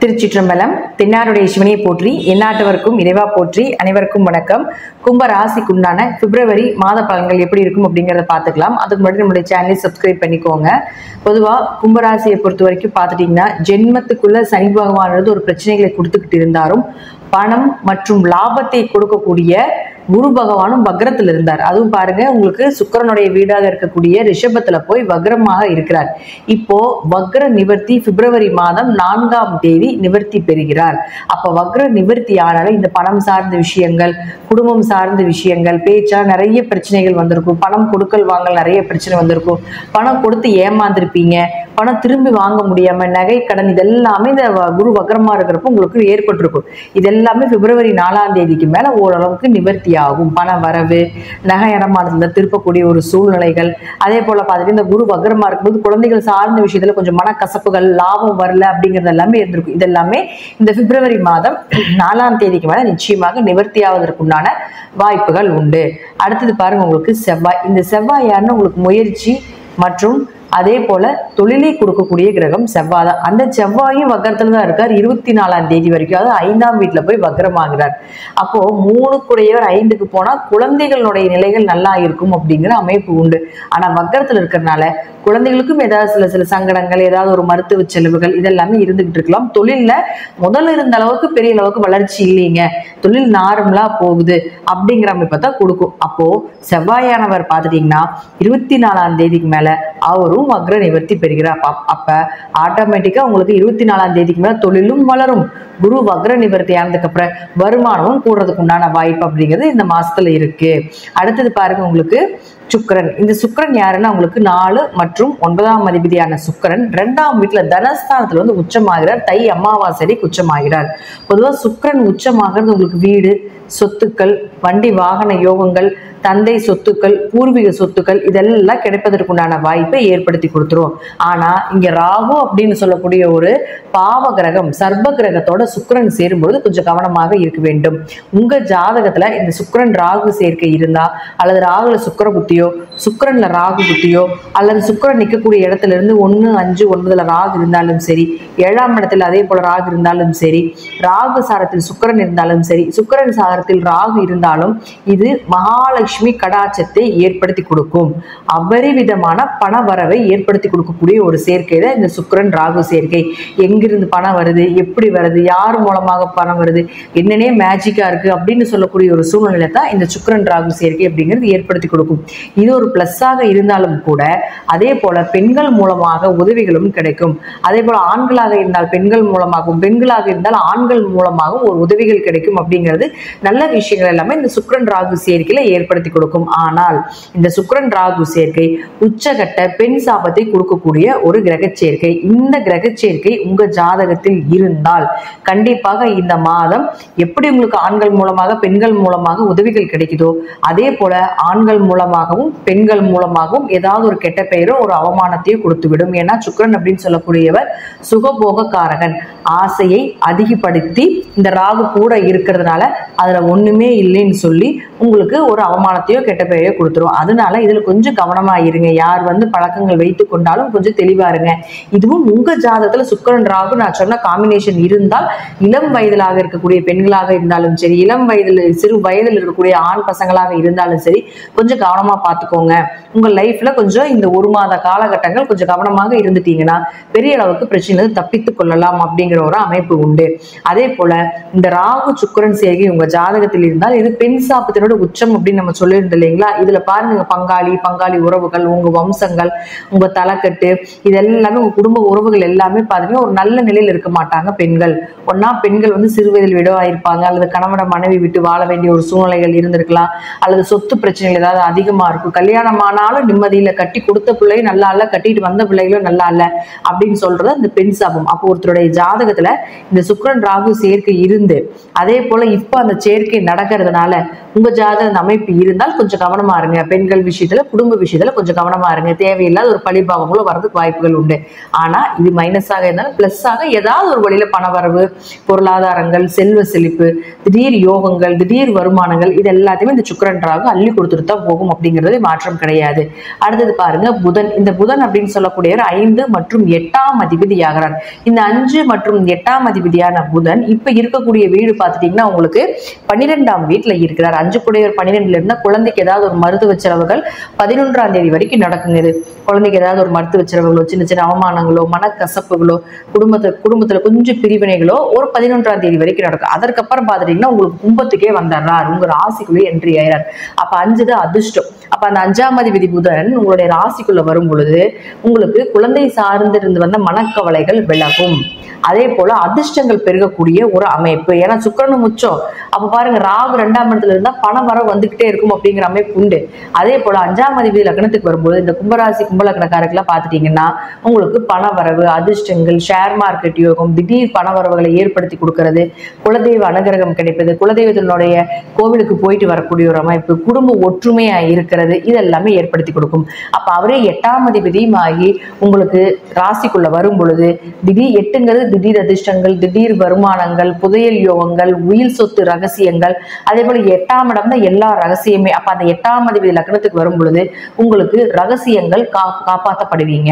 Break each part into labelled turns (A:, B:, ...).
A: திருச்சிற்றம்பலம். தென்னாருடைய சிவனையை போற்றி, எந்நாட்டவருக்கும் இறைவா போற்றி. அனைவருக்கும் வணக்கம். கும்ப ராசிக்குண்டான பிப்ரவரி மாத பலன்கள் எப்படி இருக்கும் அப்படிங்கிறத பார்த்துக்கலாம். அதுக்கு முன்னாடி நம்மளுடைய சேனலை சப்ஸ்கிரைப் பண்ணிக்கோங்க. பொதுவாக கும்பராசியை பொறுத்த வரைக்கும் பார்த்துட்டிங்கன்னா, ஜென்மத்துக்குள்ள சனி பகவானது ஒரு பிரச்சனைகளை கொடுத்துக்கிட்டு இருந்தாலும் பணம் மற்றும் லாபத்தை கொடுக்கக்கூடிய குரு பகவானும் வக்ரத்தில் இருந்தார். அதுவும் பாருங்க, உங்களுக்கு சுக்கிரனுடைய வீடாக இருக்கக்கூடிய ரிஷபத்துல போய் வக்ரமாக இருக்கிறார். இப்போ வக்ர நிவர்த்தி பிப்ரவரி மாதம் 4ஆம் தேதி நிவர்த்தி பெறுகிறார். அப்ப வக்ர நிவர்த்தி ஆனால இந்த பணம் சார்ந்த விஷயங்கள், குடும்பம் சார்ந்த விஷயங்கள், பேச்சா நிறைய பிரச்சனைகள் வந்திருக்கும். பணம் கொடுக்கல் வாங்கல் நிறைய பிரச்சனை வந்திருக்கும். பணம் கொடுத்து ஏமாந்துருப்பீங்க. பணம் திரும்பி வாங்க முடியாம நகை கடன் இதெல்லாமே இந்த குரு வக்ரமா இருக்கிறப்ப உங்களுக்கு ஏற்பட்டிருக்கும். இதெல்லாமே பிப்ரவரி 4ஆம் தேதிக்கு மேல ஓரளவுக்கு நிவர்த்தி ஆகும். பண வரவு, நகை இடமானதுல திருப்பக்கூடிய ஒரு சூழ்நிலைகள். அதே போல பார்த்துட்டு இந்த குரு வக்ரமா இருக்கும்போது குழந்தைகள் சார்ந்த விஷயத்துல கொஞ்சம் மனக்கசப்புகள், லாபம் வரல அப்படிங்கிறது எல்லாமே இருந்திருக்கும். இதெல்லாமே இந்த பிப்ரவரி மாதம் 4ஆம் தேதிக்கு மேல நிச்சயமாக நிவர்த்தி ஆவதற்குண்டான வாய்ப்புகள் உண்டு. அடுத்தது பாருங்க, உங்களுக்கு செவ்வாய். இந்த செவ்வாய் யாருன்னு உங்களுக்கு முயற்சி மற்றும் அதே போல தொழிலை கொடுக்கக்கூடிய கிரகம் செவ்வாய் தான். அந்த செவ்வாயும் வக்ரத்துல தான் இருக்கார் 24ஆம் தேதி வரைக்கும். அதாவது 5ஆம் வீட்டுல போய் வக்ரமாகிறார். அப்போ 3 5க்கு போனா குழந்தைகளுடைய நிலைகள் நல்லா இருக்கும் அப்படிங்கிற அமைப்பு உண்டு. ஆனா வக்ரத்துல இருக்கிறதுனால குழந்தைகளுக்கும் ஏதாவது சில சங்கடங்கள், ஏதாவது ஒரு மருத்துவ செலவுகள் இதெல்லாமே இருந்துகிட்டு இருக்கலாம். தொழில்ல முதல்ல இருந்த அளவுக்கு பெரிய அளவுக்கு வளர்ச்சி இல்லைங்க, தொழில் நார்மலா போகுது அப்படிங்கிற அமைப்பை தான் கொடுக்கும். அப்போ செவ்வாயானவர் பார்த்துட்டீங்கன்னா 24ஆம் தேதிக்கு மேல அவரும் வக்ர நிவர்த்தி பெறுகிறார். அப்ப ஆட்டோமேட்டிக்கா உங்களுக்கு 24ஆம் தேதிக்கு மேல தொழிலும் வளரும். குரு வக்ர நிவர்த்தி ஆனதுக்கு அப்புறம் வருமானமும் கூடுறதுக்கு உண்டான வாய்ப்பு அப்படிங்கிறது இந்த மாசத்துல இருக்கு. அடுத்தது பாருங்க, உங்களுக்கு சுக்கிரன். இந்த சுக்கிரன் யாருன்னா உங்களுக்கு 4 மற்றும் 9ஆம் அதிபதியான சுக்கிரன் 2ஆம் வீட்டுல தனஸ்தானத்துல வந்து உச்சமாகிறார். தை அமாவாசை உச்சமாகிறார். பொதுவாக சுக்கிரன் உச்சமாகிறது உங்களுக்கு வீடு, சொத்துக்கள், வண்டி வாகன யோகங்கள், தந்தை சொத்துக்கள், பூர்வீக சொத்துக்கள் இதெல்லாம் கிடைப்பதற்குண்டான வாய்ப்பை ஏற்படுத்தி கொடுத்துரும். ஆனா இங்க ராகு அப்படின்னு சொல்லக்கூடிய ஒரு பாவ கிரகம், சர்ப கிரகத்தோட சுக்கிரன் சேரும்போது கொஞ்சம் கவனமாக இருக்க வேண்டும். உங்க ஜாதகத்துல இந்த சுக்கிரன் ராகு சேர்க்கை இருந்தா, அல்லது ராகுல சுக்கிர புத்தியோ, சுக்கிரன்ல ராகு புத்தியோ, அல்லது சுக்கிரன் நிற்கக்கூடிய இடத்துல இருந்து 1, 5, 9ல ராகு இருந்தாலும் சரி, 7ஆம் இடத்துல அதே போல ராகு இருந்தாலும் சரி, ராகு சாரத்தில் சுக்கிரன் இருந்தாலும் சரி, சுக்கிரன் சாரத்தில் ராகு இருந்தாலும் இது மகாலட்சுமி கடாட்சத்தை ஏற்படுத்தி கொடுக்கும். அபரிவிதமான பண வரவை ஏற்படுத்தி கொடுக்கக்கூடிய ஒரு சேர்க்கை தான் இந்த சுக்கிரன் ராகு சேர்க்கை. எங்கிருந்து பணம் வருது, எப்படி வருது, யார் மூலமாக பணம் வருது, என்னன்னே மேஜிக்கா இருக்கு அப்படின்னு சொல்லக்கூடிய ஒரு சூழ்நிலை தான் இந்த சுக்கிரன் ராகு சேர்க்கை அப்படிங்கிறது ஏற்படுத்தி கொடுக்கும். இது ஒரு பிளஸ்ஸாக இருந்தாலும் கூட அதே போல பெண்கள் மூலமாக உதவிகளும் கிடைக்கும். அதே போல ஆண்களாக இருந்தால் பெண்கள் மூலமாகவும், பெண்களாக இருந்தால் ஆண்கள் மூலமாகவும் ஒரு உதவிகள் கிடைக்கும் அப்படிங்கிறது நல்ல விஷயங்கள் எல்லாமே இந்த சுக்கிரன் ராகு சேர்க்கையில ஏற்படுத்தி கொடுக்கும். ஆனால் இந்த சுக்கிரன் ராகு சேர்க்கை உச்சகட்ட பெண் சாபத்தை கொடுக்கக்கூடிய ஒரு கிரக சேர்க்கை. இந்த கிரக சேர்க்கை உங்க ஜாதகத்தில் இருந்தால் கண்டிப்பாக இந்த மாதம் எப்படி உங்களுக்கு ஆண்கள் மூலமாக பெண்கள் மூலமாக உதவிகள் கிடைக்குதோ அதே போல ஆண்கள் மூலமாகவும் பெண்கள் மூலமாகவும் ஏதாவது ஒரு கெட்ட பெயரோ ஒரு அவமானத்தையோ கொடுத்துவிடும். ஏன்னா சுக்கிரன் அப்படின்னு சொல்லக்கூடியவர் சுகபோக காரகன். ஆசையை அதிகப்படுத்தி இந்த ராகு கூட இருக்கிறதுனால அதுல ஒண்ணுமே இல்லைன்னு சொல்லி உங்களுக்கு ஒரு அவமானத்தையோ கெட்ட பெயரையோ கொடுத்துரும். அதனால இதுல கொஞ்சம் கவனமா இருங்க. யார் வந்து பழக்கங்கள் வைத்து கொண்டாலும் கொஞ்சம் தெளிவா இருங்க. இதுவும் உங்க ஜாதகத்துல சுக்கிரன் ராகு நான் சொன்ன காம்பினேஷன் இருந்தால், இளம் வயதிலாக இருக்கக்கூடிய பெண்களாக இருந்தாலும் சரி, இளம் வயதில் சிறு வயதில் இருக்கக்கூடிய ஆண் பசங்களாக இருந்தாலும் சரி, கொஞ்சம் கவனமா பார்த்துக்கோங்க. உங்க லைஃப்ல கொஞ்சம் இந்த 1 மாத காலகட்டங்கள் கொஞ்சம் கவனமாக இருந்துட்டீங்கன்னா பெரிய அளவுக்கு பிரச்சனை தப்பித்துக் கொள்ளலாம் அப்படிங்கிற ஒரு அமைப்பு உண்டு. அதே போல இந்த ராகு சுக்கிரன் சேர்க்கை உங்க ஜாதகத்தில் இருந்தால் இது பெண் சாபத்தினோட உச்சம் அப்படின்னு நம்ம சொல்லியிருந்தோம் இல்லைங்களா? இதுல பாருங்க, பங்காளி உறவுகள், உங்க வம்சங்கள், உங்க தலைக்கட்டு இதெல்லாமே உங்க குடும்ப உறவுகள் எல்லாமே பாத்தீங்கன்னா ஒரு நல்ல நிலையில் இருக்க மாட்டாங்க பெண்கள். ஒன்னா பெண்கள் வந்து சிறு வயதில் விடவாயிருப்பாங்க, அல்லது கணவன மனைவி விட்டு வாழ வேண்டிய ஒரு சூழ்நிலைகள் இருந்திருக்கலாம், அல்லது சொத்து பிரச்சனைகள் ஏதாவது அதிகமா இருக்கும். கல்யாணம் ஆனாலும் நிம்மதியில, கட்டி கொடுத்த பிள்ளையும் நல்லா இல்ல, கட்டிட்டு வந்த பிள்ளைகளும் நல்லா இல்ல அப்படின்னு சொல்றது இந்த பெண் சாபம். அப்போ ஒருத்தருடைய ஜாதகத்துல இந்த சுக்கிரன் ராகு சேர்க்கை இருந்து அதே போல இப்ப அந்த சேர்க்கை நடக்கிறதுனால உங்க ஜாதக அமைப்பு இருந்தால் கொஞ்சம் கவனமா இருங்க. பெண்கள் விஷயத்துல, குடும்ப விஷயத்துல கொஞ்சம் கவனமா இருங்க. தேவையில்லாத ஒரு பழிபாவங்களும் வரதுக்கு வாய்ப்புகள் உண்டு. ஆனா இது மைனஸாக இருந்தாலும் பிளஸ்ஸாக ஏதாவது ஒரு வழியில பணவரவு, பொருளாதாரங்கள், செல்வ செழிப்பு, திடீர் யோகங்கள், திடீர் வருமானங்கள், இது எல்லாத்தையுமே இந்த சுக்கிரன் ராகு அள்ளி கொடுத்துட்டு தான் போகும் அப்படிங்கிறது மாற்றம் கிடையாது. அடுத்தது பாருங்க புதன். இந்த புதன் அப்படின்னு சொல்லக்கூடியவர் 5 மற்றும் 8ஆம் அதிபதி ஆகிறார். இந்த 5 மற்றும் 8ஆம் அதிபதியான புதன் இப்ப இருக்கக்கூடிய வீடு பார்த்துட்டீங்கன்னா உங்களுக்கு 12ஆம் வீட்டுல இருக்கிறார். 5 கூடையவர் 12ல இருந்தா குழந்தைக்கு ஏதாவது ஒரு மருத்துவ செலவுகள் 11ஆம் தேதி வரைக்கும் நடக்குங்க. இது குழந்தைக்கு ஏதாவது ஒரு மருத்துவ செலவுகளோ, சின்ன சின்ன அவமானங்களோ, மனக்கசப்புகளோ, குடும்பத்துல கொஞ்சம் பிரிவினைகளோ ஒரு 11ஆம் தேதி வரைக்கும் நடக்கும். அதற்கப்புறம் பார்த்துட்டீங்கன்னா உங்களுக்கு கும்பத்துக்கே வந்துடுறார், உங்க ராசிக்குள்ளே என்ட்ரி ஆயிறார். அப்ப 5 தான் அதிர்ஷ்டம். அப்ப அந்த 5ஆம் அதிபதி புதன் உங்களுடைய ராசிக்குள்ள வரும் பொழுது உங்களுக்கு குழந்தை சார்ந்திருந்து வந்த மனக்கவலைகள் விலகும். அதே போல அதிர்ஷ்டங்கள் பெருகக்கூடிய ஒரு அமைப்பு. ஏன்னா சுக்கிரனும் உச்சம். அப்ப பாருங்க ராகு 2ஆம் இடத்துல இருந்தா பணம் வர வந்துகிட்டே இருக்கும் அப்படிங்கிற அமைப்பு உண்டு. அதே போல 5ஆம் அதிபதி லக்னத்துக்கு வரும்போது இந்த கும்பராசி கும்பலக்னக்காரர்கள்லாம் பார்த்துட்டீங்கன்னா உங்களுக்கு பண வரவு, அதிர்ஷ்டங்கள், ஷேர் மார்க்கெட் யோகம், திடீர் பண வரவுகளை ஏற்படுத்தி கொடுக்கறது, குலதெய்வ அனுகிரகம் கிடைப்பது, குலதெய்வத்தினுடைய கோவிலுக்கு போயிட்டு வரக்கூடிய ஒரு அமைப்பு, குடும்ப ஒற்றுமையா இருக்கிறது, இதெல்லாமே ஏற்படுத்தி கொடுக்கும். அப்ப அவரே 8ஆம் அதிபதியும் ஆகி உங்களுக்கு ராசிக்குள்ள வரும் பொழுது திடீர் 8ங்கிறது திடீர் அதிர்ஷ்டங்கள், திடீர் வருமானங்கள், புதையல் யோகங்கள், உயில் சொத்து ரகசியங்கள், அதே போல 8ஆம் இடம் தான் எல்லா ரகசியமே. அப்ப அந்த 8ஆம் அதிபதி லக்னத்துக்கு வரும் பொழுது உங்களுக்கு ரகசியங்கள் காப்பாற்றப்படுவீங்க.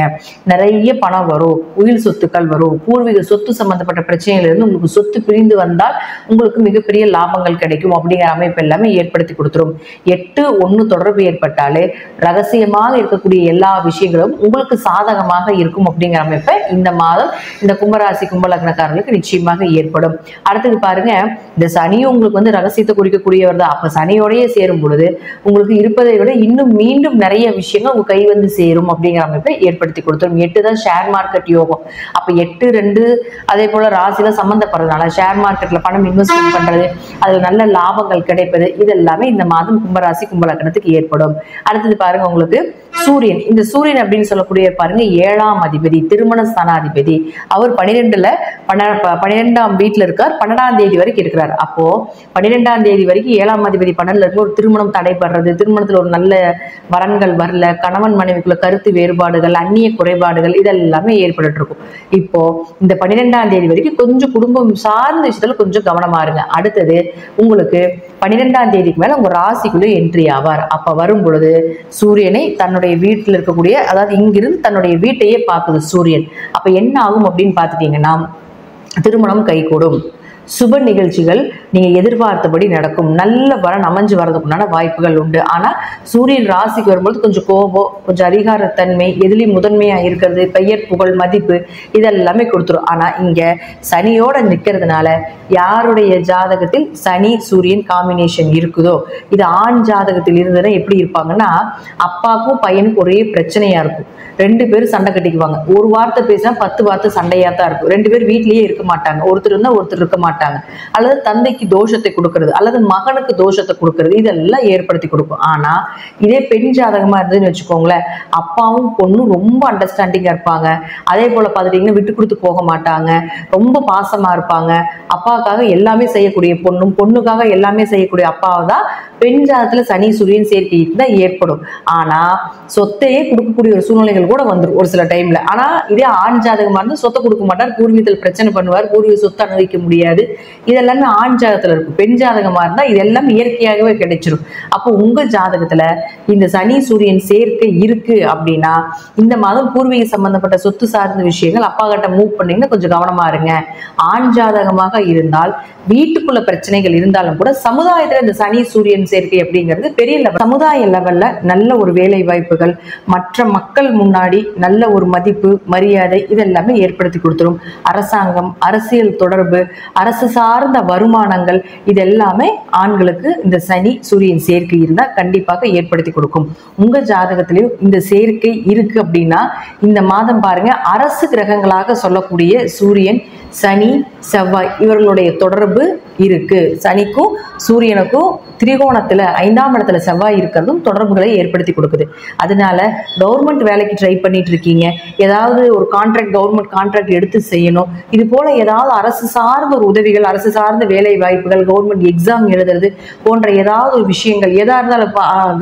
A: நிறைய பணம் வரும், உயில் சொத்துக்கள் வரும், பூர்வீக சொத்து சம்பந்தப்பட்ட பிரச்சனையில இருந்து உங்களுக்கு சொத்து பிரிந்து வந்தால் உங்களுக்கு மிகப்பெரிய லாபங்கள் கிடைக்கும் அப்படிங்கிற அமைப்பு எல்லாமே ஏற்படுத்தி கொடுத்துரும். 8-1 தொடர்பு ஏற்பட்டாலே ரகசியமாக இருக்கக்கூடிய எல்லா விஷயங்களும் உங்களுக்கு சாதகமாக இருக்கும் அப்படிங்கிற அமைப்பை இந்த மாதம் இந்த கும்பராசி கும்பலக்னக்காரர்களுக்கு நிச்சயமாக ஏற்படும். அடுத்தது பாருங்க இந்த சனியும் உங்களுக்கு ரகசியத்தை குறிக்கக்கூடியவர் தான். அப்ப சனியோடய சேரும் பொழுது உங்களுக்கு இருப்பதை விட இன்னும் மீண்டும் நிறைய விஷயங்கள் உங்க கை சேரும் அப்படிங்கிற அமைப்பை ஏற்படுத்தி கொடுத்துரும். 8 தான் ஷேர் மார்க்கெட் யோகம். அப்ப 8, 2 அதே போல ராசியில சம்பந்தப்படுறதுனால ஷேர் மார்க்கெட்ல பணம் இன்வெஸ்ட்மெண்ட் பண்றது, அதுல நல்ல லாபங்கள் கிடைப்பது, இதெல்லாமே இந்த மாதம் கும்பராசி கும்பலக்னத்துக்கு ஏற்படும். அடுத்தது பாருங்க உங்களுக்கு சூரியன். இந்த சூரியன் அப்படின்னு சொல்லக்கூடிய பாருங்க 7ஆம் அதிபதி, திருமண ஸ்தானாதிபதி. அவர் 12ஆம் வீட்டுல இருக்கார், 12ஆம் தேதி வரைக்கும் இருக்கிறார். அப்போ 12ஆம் தேதி வரைக்கும் 7ஆம் அதிபதி 12ல இருக்க ஒரு திருமணம் தடைபடுறது, திருமணத்துல ஒரு நல்ல வரன்கள் வரல, கணவன் மனைவிக்குள்ள கருத்து வேறுபாடுகள், அந்நிய குறைபாடுகள், இதெல்லாமே ஏற்பட்டு இருக்கும். இப்போ இந்த 12ஆம் தேதி வரைக்கும் கொஞ்சம் குடும்பம் சார்ந்த விஷயத்துல கொஞ்சம் கவனமா இருங்க. அடுத்தது உங்களுக்கு 12ஆம் தேதிக்கு மேல உங்க ராசிக்குள்ளே என்ட்ரி ஆவார். அப்ப வரும் பொழுது சூரியனை தன்னுடைய வீட்டில் இருக்கக்கூடிய, அதாவது இங்கிருந்து தன்னுடைய வீட்டையே பார்க்குது சூரியன். அப்ப என்ன ஆகும் அப்படின்னு பார்த்துட்டீங்கன்னா திருமணம் கைகூடும், சுப நிகழ்ச்சிகள் நீங்க எதிர்பார்த்தபடி நடக்கும், நல்ல வரன் அமைஞ்சு வரதுக்குண்டான வாய்ப்புகள் உண்டு. ஆனா சூரியன் ராசிக்கு வரும்போது கொஞ்சம் கோபம், கொஞ்சம் அதிகாரத்தன்மை, எதிலையும் முதன்மையா இருக்கிறது, பெயர் புகழ் மதிப்பு, இதெல்லாமே கொடுத்துரும். ஆனா இங்க சனியோட நிக்கிறதுனால யாருடைய ஜாதகத்தில் சனி சூரியன் காம்பினேஷன் இருக்குதோ, இது ஆண் ஜாதகத்தில் இருந்ததுன்னா எப்படி இருப்பாங்கன்னா அப்பாவுக்கும் பையனுக்கும் ஒரே பிரச்சனையா இருக்கும். 2 பேரும் சண்டை கட்டிக்குவாங்க. ஒரு வார்த்தை பேசினா 10 வார்த்தை சண்டையா தான் இருக்கும். 2 பேர் வீட்லயே இருக்க மாட்டாங்க. ஒருத்தர் இருந்தா ஒருத்தர் இருக்க மாட்டாங்க. அல்லது தந்தைக்கு தோஷத்தை கொடுக்கறது, அல்லது மகனுக்கு தோஷத்தை கொடுக்கறது, இதெல்லாம் ஏற்படுத்தி கொடுக்கும். ஆனா இதே பெண் ஜாதகமா இருந்ததுன்னு வச்சுக்கோங்களேன், அப்பாவும் பொண்ணும் ரொம்ப அண்டர்ஸ்டாண்டிங்கா இருப்பாங்க. அதே போல பார்த்துட்டீங்கன்னா விட்டு கொடுத்து போக மாட்டாங்க, ரொம்ப பாசமா இருப்பாங்க. அப்பாவுக்காக எல்லாமே செய்யக்கூடிய பொண்ணும், பொண்ணுக்காக எல்லாமே செய்யக்கூடிய அப்பாவை தான் பெண் ஜாதகத்துல சனி சூரியன் சேர்க்கை தான் ஏற்படும். ஆனா சொத்தையே கொடுக்கக்கூடிய ஒரு சூழ்நிலைகள் கூட வந்துடும் ஒரு சில டைம்ல. ஆனா இதே ஆண் ஜாதகமா இருந்து சொத்தை கொடுக்க மாட்டார், பூர்வீகத்தில் பிரச்சனை பண்ணுவார், பூர்வீக சொத்தை அனுபவிக்க முடியாது. இதெல்லாமே ஆண் ஜாதகத்துல இருக்கும். பெண் ஜாதகமா இருந்தா இதெல்லாம் இயற்கையாகவே கிடைச்சிடும். அப்போ உங்க ஜாதகத்துல இந்த சனி சூரியன் சேர்க்கை இருக்கு அப்படின்னா இந்த மாதம் பூர்வீக சம்பந்தப்பட்ட சொத்து சார்ந்த விஷயங்கள் அப்பா கிட்ட மூவ் பண்ணீங்கன்னா கொஞ்சம் கவனமா இருங்க. ஆண் ஜாதகமாக இருந்தால் வீட்டுக்குள்ள பிரச்சனைகள் இருந்தாலும் கூட சமுதாயத்துல இந்த சனி சூரியன் சேர்க்கை அப்படிங்கிறது பெரிய லெவல், சமுதாய லெவல்ல நல்ல ஒரு வேலை வாய்ப்புகள், மற்ற மக்கள் முன்னாடி நல்ல ஒரு மதிப்பு மரியாதை, இதெல்லாமே ஏற்படுத்தி கொடுத்துரும். அரசாங்கம், அரசியல் தொடர்பு, அரசு சார்ந்த வருமானங்கள், இதெல்லாமே ஆண்களுக்கு இந்த சனி சூரியன் சேர்க்கை இருந்தா கண்டிப்பாக ஏற்படுத்தி கொடுக்கும். உங்க ஜாதகத்திலையும் இந்த சேர்க்கை இருக்கு அப்படின்னா இந்த மாதம் பாருங்க அரசு கிரகங்களாக சொல்லக்கூடிய சூரியன் சனி செவ்வாய் இவர்களுடைய தொடர்பு இருக்கு. சனிக்கும் சூரியனுக்கும் திரிகோணத்துல 5ஆம் இடத்துல செவ்வாய் இருக்கிறதும் தொடர்புகளை ஏற்படுத்தி கொடுக்குது. அதனால கவர்மெண்ட் வேலைக்கு ட்ரை பண்ணிட்டு இருக்கீங்க, ஏதாவது ஒரு கான்ட்ராக்ட் கவர்மெண்ட் கான்ட்ராக்ட் எடுத்து செய்யணும், இது போல ஏதாவது அரசு சார்ந்த ஒரு உதவிகள், அரசு சார்ந்த வேலை வாய்ப்புகள், கவர்மெண்ட் எக்ஸாம் எழுதுறது போன்ற ஏதாவது ஒரு விஷயங்கள், எதா இருந்தாலும்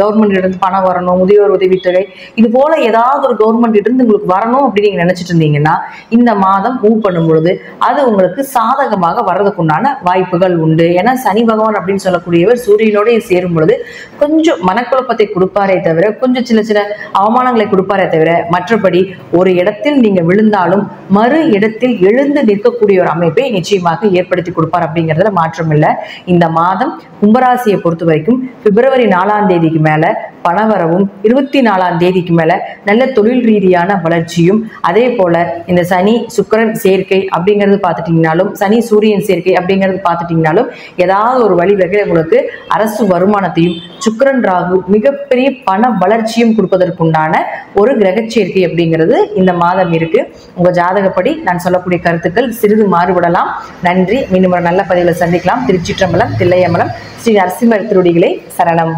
A: கவர்மெண்ட் இருந்து பணம் வரணும், முதியோர் உதவித்தொகை, இது போல ஏதாவது ஒரு கவர்மெண்ட் இருந்து உங்களுக்கு வரணும் அப்படின்னு நீங்க நினைச்சிட்டு இருந்தீங்கன்னா இந்த மாதம் மூவ் பண்ணும் பொழுது அது உங்களுக்கு சாதகமாக வர்றதுக்குண்டான வாய்ப்புகள் உண்டு. ஏன்னா சனி பகவான் அப்படின்னு சொல்லக்கூடியவர் சூரியனோட சேரும் பொழுது கொஞ்சம் மனக்குழப்பத்தை கொடுப்பாரே தவிர, கொஞ்சம் சில சில அவமானங்களை கொடுப்பாரே தவிர, மற்றபடி ஒரு இடத்தில் நீங்க விழுந்தாலும் மறு இடத்தில் எழுந்து நிற்கக்கூடிய ஒரு அமைப்பை நிச்சயமாக ஏற்படுத்தி கொடுப்பார் அப்படிங்கிறதுல மாற்றம் இல்லை. இந்த மாதம் கும்பராசியை பொறுத்த வரைக்கும் பிப்ரவரி 4ஆம் தேதிக்கு மேல பணவரவும், 24ஆம் தேதிக்கு மேல நல்ல தொழில் ரீதியான வளர்ச்சியும், அதே போல இந்த சனி சுக்கிரன் சேர்க்கை அப்படிங்கிறது பார்த்துட்டீங்கன்னாலும், சனி சூரியன் சேர்க்கை அப்படிங்கிறது பார்த்துட்டீங்கன்னாலும் ஏதாவது ஒரு வழிவகை உங்களுக்கு அரசு வருமானத்தையும், சுக்கிரன் ராகு மிகப்பெரிய பண வளர்ச்சியும் கொடுப்பதற்குண்டான ஒரு கிரக சேர்க்கை அப்படிங்கிறது இந்த மாதம் இருக்கு. உங்க ஜாதகப்படி நான் சொல்லக்கூடிய கருத்துக்கள் சிறிது மாறுபடலாம். நன்றி. மீண்டும் ஒரு நல்ல பதிவில் சந்திக்கலாம். திருச்சிற்றம்பலம், தில்லையம்பலம், ஸ்ரீ நரசிம்மர் திருவடிகளே சரணம்.